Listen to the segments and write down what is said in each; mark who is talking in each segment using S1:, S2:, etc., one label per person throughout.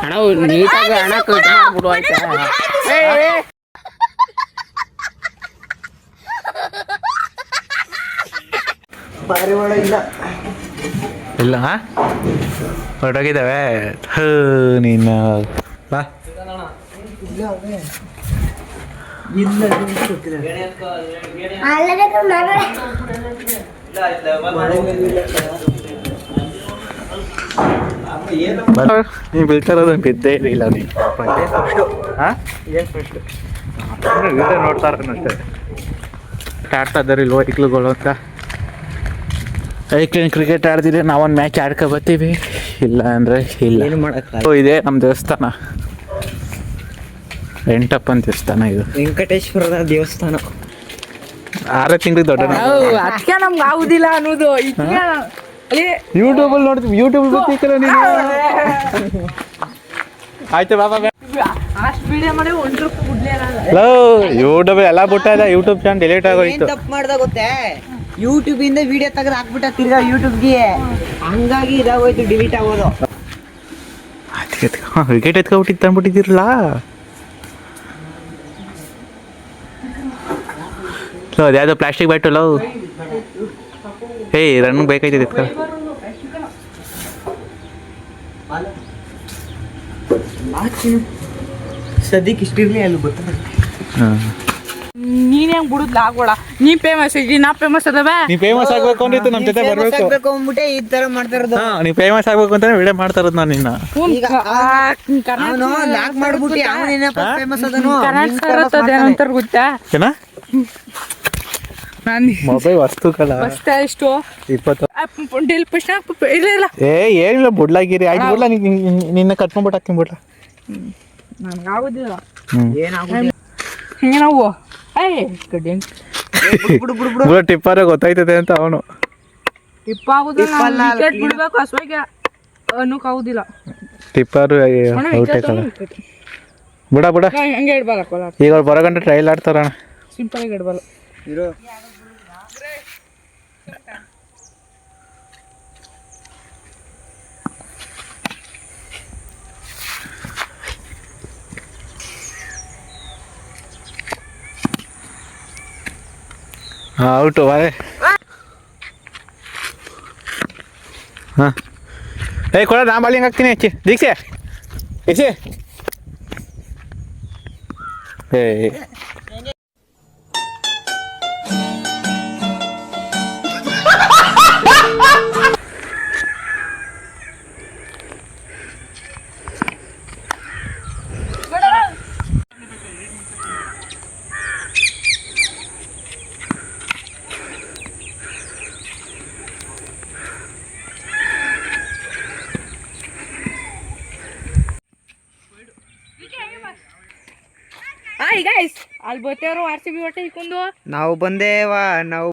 S1: ಅಣ್ಣ ನೀಟಾಗಿ ಹಣ ಕಟ್ ಮಾಡ್ಬಿಡು ಆಯ್ತಾ.
S2: ಪಾರಿವಾಳ ಇಲ್ಲ
S3: ಇಲ್ಲ ಹೊರಟೋಗಿದ್ದಾವೆ. ನೀನು ಬಾ. ನೀನು ಬೀಳ್ತಾರೋದು ಬಿದ್ದೇ ಇಲ್ಲ ನೀನು. ವಿಡಿಯೋ ನೋಡ್ತಾ ಇರ್ತಾನೆ ಅಷ್ಟೇ. ಆಡ್ತಾ ಇದ್ದಾರೆ ಇಲ್ವೋ ಐಕ್ಳುಗಳು ಅಂತ. ಐಕ್ಳು ಕ್ರಿಕೆಟ್ ಆಡ್ತಿದ್ರೆ ನಾವೊಂದು ಮ್ಯಾಚ್ ಆಡ್ಕೊ ಬರ್ತೀವಿ, ಇಲ್ಲ ಅಂದರೆ ಇಲ್ಲ.
S2: ಏನು ಮಾಡೋಕ್ಕಾಗಲ್ಲ.
S3: ಇದೆ ನಮ್ಮ ದೇವಸ್ಥಾನ, ವೆಂಕಟಪ್ಪನ ದೇವಸ್ಥಾನ. ಇದು
S2: ವೆಂಕಟೇಶ್ವರದ ದೇವಸ್ಥಾನ.
S3: 6 ತಿಂಗಳು ದೊಡ್ಡ.
S1: ಅದಕ್ಕೆ ನಮ್ಗೆ ಆಗುದಿಲ್ಲ ಅನ್ನೋದು.
S3: ಯೂಟ್ಯೂಬಲ್ಲಿ ನೋಡ್ತೀವಿ, ಯೂಟ್ಯೂಬ್ ಗೊತ್ತಿಲ್ಲ ನೀನು. ಆಯ್ತು ಬಾಬಾ. ಹಲೋ, ಯೂಟ್ಯೂಬ್ ಎಲ್ಲ ಬಿಟ್ಟ ಇಲ್ಲ. ಯೂಟ್ಯೂಬ್ ಚಾನಲ್ ಡಿಲೀಟ್ ಆಗೋಯ್ತು.
S2: ತಪ್ಪು ಮಾಡ್ದ ಗೊತ್ತೇ, ಯೂಟ್ಯೂಬ್ ಇಂದ ವಿಡಿಯೋ ತೆಗೆದು ಹಾಕ್ಬಿಟ್ಟ ತಿರ್ಗಾ ಯೂಟ್ಯೂಬ್ಗೆ, ಹಂಗಾಗಿ ಇದಾಗೋಯ್ತು, ಡಿಲೀಟ್ ಆಗೋದು.
S3: ವಿಕೆಟ್ ಎತ್ಕೊಬಿಟ್ಟಿತ್ತು ಅಂದ್ಬಿಟ್ಟಿದ್ದೀರಲ್ಲ. ಅದ್ಯಾವುದೋ ಪ್ಲಾಸ್ಟಿಕ್ ಬ್ಯಾಟು ಲವ್. ರನ್ನಿಂಗ್ ಬೇಕಾಯ್ತದೆ ಎತ್ಕೊ.
S2: ಸದ್ಯಕ್ಕೆ ಇಷ್ಟಿರ್ಲಿ ಅಲ್ಲಿ ಗೊತ್ತಾಗ.
S1: ನೀನ್ ಹೆಂಗ್ ಬಿಡುದ್ಲ ಆಗ್ಬೇಡ. ನೀ ಫೇಮಸ್ ಇದ್ದಿ, ನಾ ಫೇಮಸ್ ಅದಾವೆ.
S3: ನೀ ಫೇಮಸ್ ಆಗ್ಬೇಕು ಅಂದಿತ್ತು, ನಮ್ಮ ಜೊತೆ ಬರ್ಬೇಕು
S2: ಅಂದ್ಬಿಟ್ಟೆ ಈ ತರ ಮಾಡ್ತಾ ಇರೋದು.
S3: ನೀ ಫೇಮಸ್ ಆಗ್ಬೇಕು ಅಂತಾನೆ ವಿಡಿಯೋ ಮಾಡ್ತಾ ಇರೋದು ನಾನು. ನಿನ್ನ
S2: ಲಾಕ್ ಮಾಡ್ಬಿಟ್ಟು ಅವನೇನಪ್ಪ ಫೇಮಸ್ ಅದನು.
S1: ಕರ್ನಾಟಕ ಗೊತ್ತಾ
S3: ಏನ ಮೊಬೈಲ್ ವಸ್ತುಗಳ
S1: ಎಷ್ಟು
S3: 20
S1: ಡೆಲ್ ಪಸ್ಟ್ ಇಲ್ಲ
S3: ಏನಿಲ್ಲ ಬುಡ್ಲಾಗಿರಿ. ಆಯ್ತು ಬಿಡ್ಲ, ನಿನ್ನ ಕಟ್ ಮಾಡ್ಬಿಟ್ಟು ಹಾಕ್ತೀನಿ ಬಿಡ್ಲ.
S1: ನನ್ಗೆ ಆಗುದಿಲ್ಲ.
S2: ಏನಾಗುದಿಲ್ಲ
S1: ಹಿಂಗೆ ನಾವು
S3: ಟಿಪ್ಪರ ಗೊತ್ತಾಯ್ತದೆ ಅಂತ ಅವನು.
S1: ಟಿಪ್ಪ ಆಗುದಿಲ್ಲ, ವಿಕೆಟ್ ಬಿಡ್ಬೇಕು ಹಸುವಾಗಿ ಅನ್ನೋಕೆ ಆಗುದಿಲ್ಲ.
S3: ಟಿಪ್ಪರು ಔಟ್ ಆಯ್ತಲ್ಲ. ಬಿಡ ಬಿಡ,
S1: ಹಂಗೆ ಇಡ್ಬಾರಲ್ಲ.
S3: ಈಗ ಅವ್ರು ಬರೋ ಗಂಟೆ ಟ್ರೈಲ್ ಆಡ್ತಾರಣ.
S1: ಸಿಂಪಲ್ ಆಗಿ ಇಡ್ಬಾರ.
S2: ಇರೋ
S3: ಔಟು ಬಾರೆ. ಹಾಂ ಕೊಡ, ನಾ ಬಾಲಿಂಗ್ ಹಾಕ್ತೀನಿ. ದೀಕ್ಷೆ ದೀಕ್ಷೆ
S1: ಹಾಯ್ ಗೈಸ್, ಅಲ್ಲಿ ಬರ್ತೇವ್ರು RCB ಹೊಟ್ಟೆ ಇಕ್ಕೊಂಡು.
S2: ನಾವು ಬಂದೇವ. ನಾವು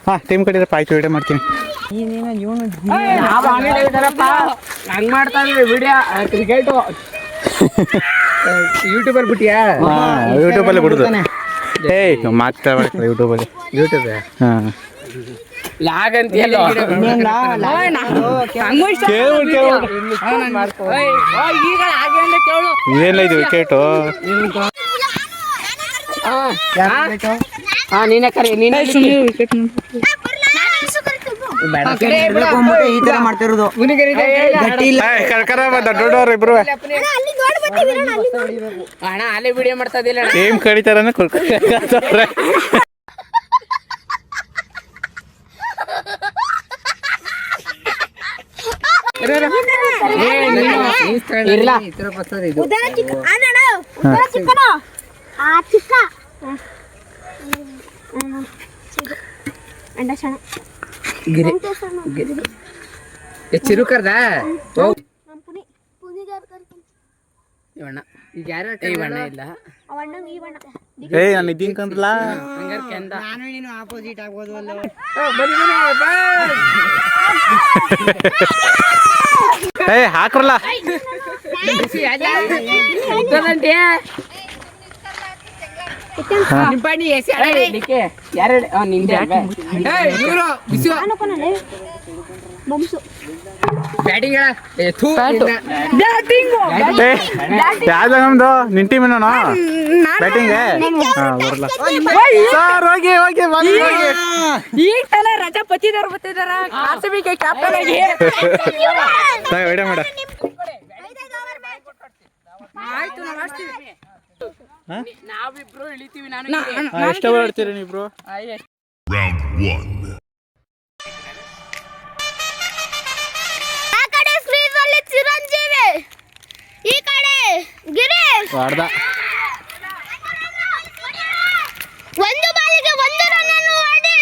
S3: ಹಾಂ ಟೀಮ್ ಕಡೆ ಪಾಯ್ತು ವಿಡಿಯೋ ಮಾಡ್ತೀನಿ.
S1: ಹಂಗ್ ಮಾಡ್ತಾ ಇದ್ವಿ ವಿಡಿಯೋ ಕ್ರಿಕೆಟು. ಯೂಟ್ಯೂಬಲ್ಲಿ ಬಿಟ್ಟಿಯಾ?
S3: ಯೂಟ್ಯೂಬಲ್ಲಿ ಬಿಡುದು. ಮಾತ್ರ ಯೂಟ್ಯೂಬಲ್ಲಿ.
S2: ಯೂಟ್ಯೂಬ್
S3: ಹಾಂ
S1: ಲಾಗ್ ಅಂತ ಈಗ ಹಾಗೆ ಅಂದ್ರೆ ಕೇಳು.
S3: ಇದೇನಿಲ್ಲ ಇದು ವಿಕೆಟು.
S1: ನೀನೇ ಕರಿ, ನೀನೇ ವಿಕೆಟ್
S2: ಈ ತರ ಮಾಡ್ತಿರೋದು.
S3: ದೊಡ್ಡವ್ರು ಇಬ್ರು
S1: ಅಣ್ಣ ಅಲ್ಲೇ ವಿಡಿಯೋ ಮಾಡ್ತಾ ಇದ್ದಿಲ್ಲ.
S3: ಟೀಮ್ ಕಡಿತಾರ
S1: ಚಿರು ಕರ್ದ ಇವಣ್ಣ ಈಗ ಯಾರ ಇವಣ್ಣ ಇಲ್ಲ.
S3: ನಾನು ಇದ್ದೀನಿ ಕಂದ್ರಲ್ಲ.
S2: ನಾನು ನೀನು ಆಪೋಸಿಟ್ ಆಗ್ಬೋದು ಅಲ್ಲ.
S3: ಹಾಕ್ರಲ್ಲ.
S2: ನಿಂಪಾಣಿ ಎಸ್ ಎರಡು ನಿಂದೆ ಬ್ಯಾಟಿಂಗ್
S3: ಯಾವ್ದ ನಮ್ದು ನಿನ್ ಟೀಮ್ ಏನೋ ಬ್ಯಾಟಿಂಗ್ ಬರಲ್ಲ ಸರ್ ಹೋಗಿ ಹೋಗಿ
S1: ಈಗ ತನ ರಜಾ ಬರ್ತಿದಾರ RCB ಗೆ ಕ್ಯಾಪ್ಟನ್ ಆಗಿ
S3: ವಿಡಿಯೋ ಮಾಡ
S1: ಆಯ್ತು ನಾವು ಮಾಡ್ತೀವಿ ನಾವಿಬ್ರು ಇಳಿತೀವಿ
S3: ಎಷ್ಟು ಓಡ್ತೀರಿ ನೀವಿಬ್ರು
S4: Round 1.
S5: ಆ ಕಡೆ ಸ್ಕ್ರೀನಲ್ಲಿ ಚಿರಂಜೀವಿ ಈ ಕಡೆ ಗಿರೀಶ್
S3: ಹೊಡ್ದ
S5: ಒಂದು ಬಾಲಿಗೆ ಒಂದು ರನ್ ಅನ್ನು ಮಾಡಿ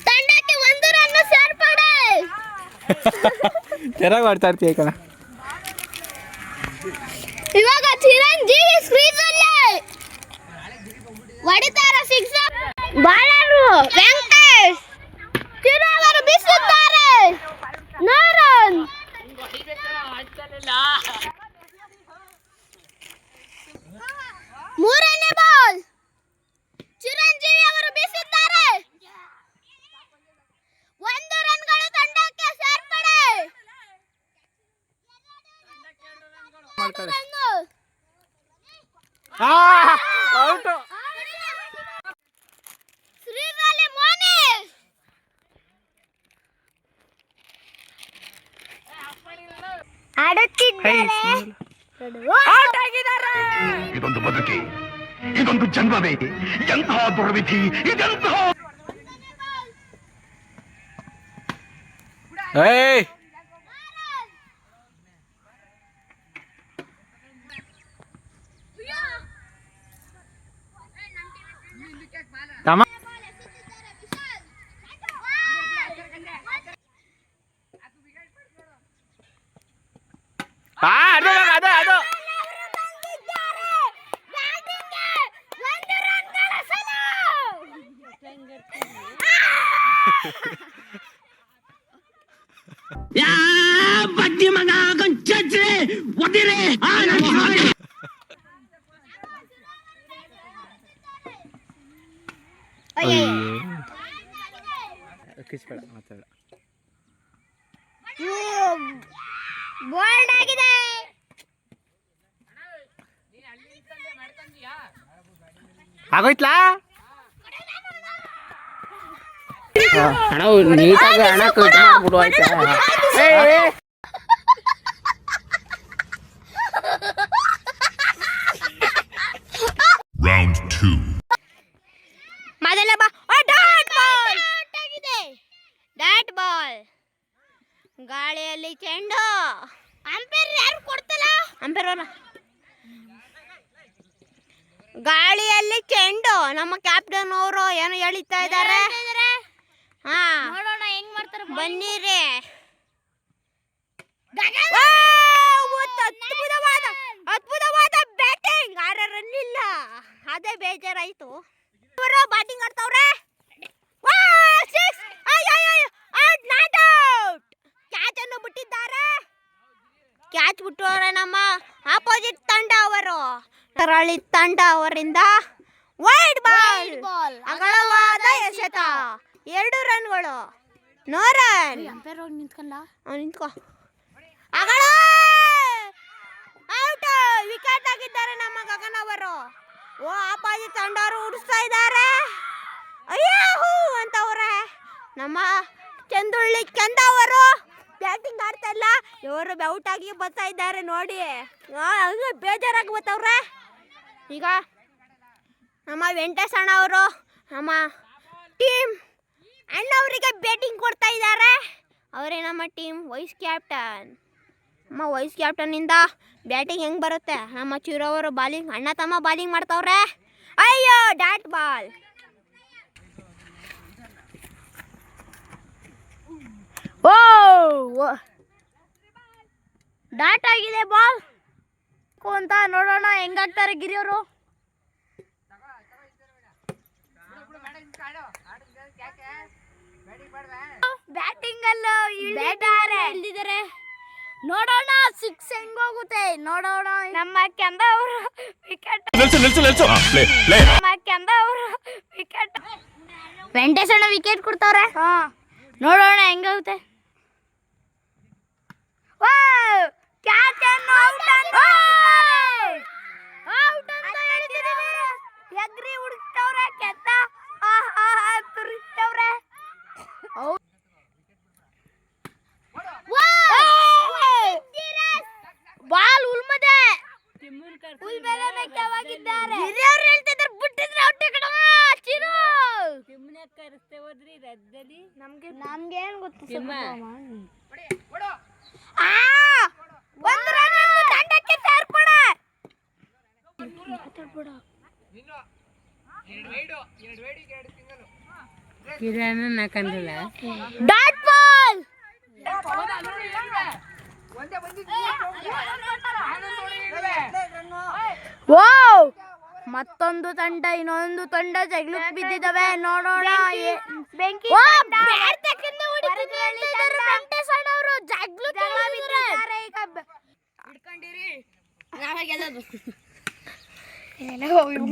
S5: ತಂಡಕ್ಕೆ ಒಂದು ರನ್ ಸೇರ್ಪಡೆ
S3: ಚೆನ್ನಾಗಿ ಆಡ್ತಾ ಇರ್ತೀಯ ಕಣ
S5: ಇವಾಗ ಚಿರಂಜೀವಿ ಸ್ಕ್ರೀನಲ್ಲಿ ಹೊಡಿತಾರ ಸಿಕ್ಸ್ ಬಾಲರು ವೆಂಕಟೇಶ್ ಚಿರವರು ಬೀಸುತ್ತಾರೆ ನೋ ರನ್ ಮೂರನೇ ಬಾಲ್ ಚಿರಂಜೀವಿ ಅವರು ಬೀಸುತ್ತಾರೆ ಒಂದು ರನ್ಗಳು ತಂಡಕ್ಕೆ ಸೇರ್ಪಡೆ
S3: ಮಾಡ್ತಾರೆ
S5: ರನ್ನು.
S3: ಔಟು
S5: ಶ್ರೀರಾಲೆ ಮೋನೇಶ್ ಆಡುತ್ತಿದ್ದಾರೆ ಔಟ್ ಆಗಿದ್ದಾರೆ
S4: ಇದೊಂದು ಬದುಕಿ ಇದೊಂದು ಜನ್ಮವೇ ಎಂತಹ ದುರ್ವಿಧಿ ಇದೆಂತಹ
S3: ಏಯ್ ತಮ್ಮ ಅದು
S2: ಬಡ್ಡಿ ಮಗ ಚಚ್ರೆ ಒದಿರೆ
S3: ಕಿಸ್ಬೇಡ ಮಾತಾಡ
S5: ಬೋಲ್ಡ್ ಆಗಿದೆ
S3: ಆಗೋಯ್ತಲಾ
S2: ಹಣ ನೀಟಾಗಿ ಹಣ ಕಟ್ ಮಾಡ್ಬಿಡು ಆಯ್ತಾ
S4: Round 2.
S5: ಮೊದಲ ಡಾಟ್ ಬಾಲ್ ಡಾಟ್ ಬಾಲ್ ಗಾಳಿಯಲ್ಲಿ ಚೆಂಡು ಅಂಪೈರ್ ಯಾರು ಕೊಡ್ತಲ್ಲ ಅಂಪೈರ್ ಅವರ ಗಾಳಿಯಲ್ಲಿ ಚೆಂಡು ನಮ್ಮ ಕ್ಯಾಪ್ಟನ್ ಅವರು ಏನು ಹೇಳ್ತಾ ಇದ್ದಾರೆ ಹಾ ನೋಡೋಣ ಹೆಂಗ್ ಮಾಡ್ತಾರೆ ಬನ್ನಿರಿ ಅದ್ಭುತವಾದ ಬ್ಯಾಟಿಂಗ್ 6 ರನ್ ಇಲ್ಲ ಅದೇ ಬೇಜಾರಾಯ್ತು ಇವರು ಬ್ಯಾಟಿಂಗ್ ಆಡ್ತಾವ್ರೆ ಕ್ಯಾಚ್ ಅನ್ನು ಬಿಟ್ಟಿದ್ದಾರೆ ಕ್ಯಾಚ್ ಬಿಟ್ಟವ್ರೆ ನಮ್ಮ ಆಪೋಸಿಟ್ ತಂಡ ಅವರು ಕರಾಳಿ ತಂಡ ಅವರಿಂದ ವೈಡ್ ಬಾಲ್ ಅಗಲವಾದ ಎಸೆತ 2 ರನ್ಗಳು ನೋ ರನ್ ನಿಂತ್ಕೋ ಅಗಳ ಔಟ್ ವಿಕೆಟ್ ಆಗಿದ್ದಾರೆ ನಮ್ಮ ಗಗನ್ ಅವರು ಓ ಆಪೋಸಿಟ್ ತಂಡವರು ಉಡಿಸ್ತಾ ಇದ್ದಾರೆ ಅಯ್ಯೋ ಅಂತವ್ರೆ ನಮ್ಮ ಚಂದುಳ್ಳಿ ಚಂದ ಅವರು ಬ್ಯಾಟಿಂಗ್ ಆಡ್ತಾ ಇಲ್ಲ ಇವರು ಔಟ್ ಆಗಿ ಬರ್ತಾ ಇದ್ದಾರೆ ನೋಡಿ ಬೇಜಾರಾಗಿ ಬರ್ತವ್ರೆ ಈಗ ನಮ್ಮ ವೆಂಕಟೇಶ್ ಅಣ್ಣ ಅವರು ನಮ್ಮ ಟೀಮ್ ಅಣ್ಣವರಿಗೆ ಬ್ಯಾಟಿಂಗ್ ಕೊಡ್ತಾ ಇದ್ದಾರೆ ಅವರೇ ನಮ್ಮ ಟೀಮ್ ವೈಸ್ ಕ್ಯಾಪ್ಟನ್ ನಮ್ಮ ವೈಸ್ ಕ್ಯಾಪ್ಟನ್ನಿಂದ ಬ್ಯಾಟಿಂಗ್ ಹೆಂಗೆ ಬರುತ್ತೆ ನಮ್ಮ ಚಿರವರು ಬಾಲಿಂಗ್ ಅಣ್ಣ ತಮ್ಮ ಬಾಲಿಂಗ್ ಮಾಡ್ತಾವ್ರೆ ಅಯ್ಯೋ ಡಾಟ್ ಬಾಲ್ ಓ ಡಾಟ್ ಆಗಿದೆ ಬಾಲ್ ಅಂತ ನೋಡೋಣ ಹೆಂಗಾಗ್ತಾರೆ ಗಿರಿಯವರು ಬ್ಯಾಟಿಂಗ್ ಅಲ್ಲೂ ಇಳಿದಿದ್ದಾರೆ ನೋಡೋಣ 6 ಹೆಂಗ್ ಹೋಗುತ್ತೆ ನೋಡೋಣ ನಮ್ಮ ಕೆಂದ ಅವರು ವಿಕೆಟ್
S4: ನಿಲ್ಸು
S5: ನಮ್ಮ ಕೆಂದ ಅವರು ವಿಕೆಟ್ ವೆಂಕಟೇಶಣ್ಣ ವಿಕೆಟ್ ಕೊಡ್ತಾವ್ರೆ ನೋಡೋಣ ಹೆಂಗಾಗುತ್ತೆ ಕ್ಯಾಚ್ ಅನ್ನು ಔಟ್ ಅಂತ ಹೇಳ್ತಿದ್ದಾರೆ ಎಗ್ರಿ ಹುಡುಕ್ತವ್ರೆ ಕೆತ್ತ ತುರಿಸ್ತವ್ರೆ ಬಾಲ್ ಉಲ್ಮದೆ ಉಲ್ಮೇಲೆ ಮೇಕವಾಗಿದ್ದಾರೆ ಹಿರಿಯರು ಹೇಳ್ತಿದ್ದಾರೆ ಬಿಟ್ಟಿದ್ರೆ ಔಟ್ ಕಣವ ಚಿರು ತಿಮ್ಮನೆ ಕರೆಸ್ತೆ ಹೋದ್ರಿ ರದ್ದಲಿ ನಮಗೆ ಏನು ಗೊತ್ತು ಒಂದು ರನ್ ತಂಡಕ್ಕೆ ಸೇರ್ಪಡ
S1: ಕಿರಣ್ ನಾಕಂದಿಲ್ಲ
S5: ಡಾಟ್ ಬಾಲ್ ವಾವ್ ಮತ್ತೊಂದು ತಂಡ ಇನ್ನೊಂದು ತಂಡ ಜಗಳಕ್ಕೆ ಬಿದ್ದಿದ್ದಾವೆ ನೋಡೋಣ ಬೆಂಕಿ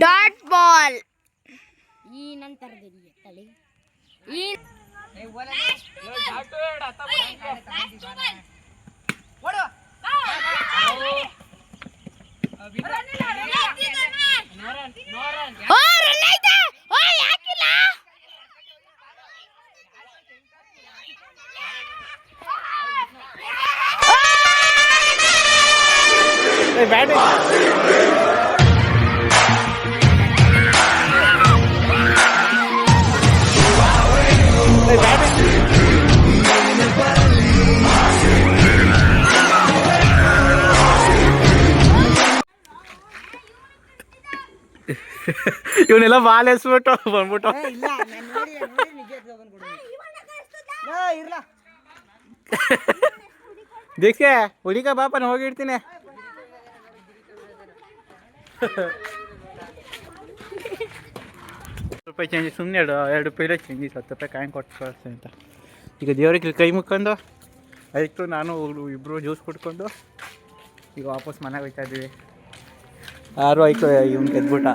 S5: ಡಾಟ್ ಬಾಲ್ ಈ ನಂತರದಲ್ಲಿ ತಳಿ ಈ
S3: ಇವನ್ನೆಲ್ಲ ಬಾಲ್ ಎಸ್ಬಿಟ್ಟು ಬಂದ್ಬಿಟ್ಟು
S2: ಇಲ್ಲ ನಾನು ನೋಡಿ ನಿಜ ಇರ್ಲ
S3: ದೀಕ್ಷೆ ಹುಡುಗ ಬಾಪ ನಾನು ಹೋಗಿರ್ತೀನಿ ರೂಪಾಯಿ ಚೇಂಜ್ ಸುಮ್ಮನೆ 2 ರೂಪಾಯಿ ಚೇಂಜಸ್ 10 ರೂಪಾಯಿ ಕಾಯಿನ್ ಕೊಟ್ಟು ಕಳಿಸ್ತೀನಿ ಅಂತ ಈಗ ದೇವ್ರಿಗೆ ಕೈ ಮುಕ್ಕೊಂಡು ಆಯಿತು ನಾನು ಇಬ್ಬರು ಜ್ಯೂಸ್ ಕುಡ್ಕೊಂಡು ಈಗ ವಾಪಸ್ ಮನೆಗೆ ಹೋಗ್ತಾ ಇದ್ದೀವಿ ಯಾರು ಆಯ್ತು ಇವ್ನು ಗೆದ್ಬಿಟ್ಟ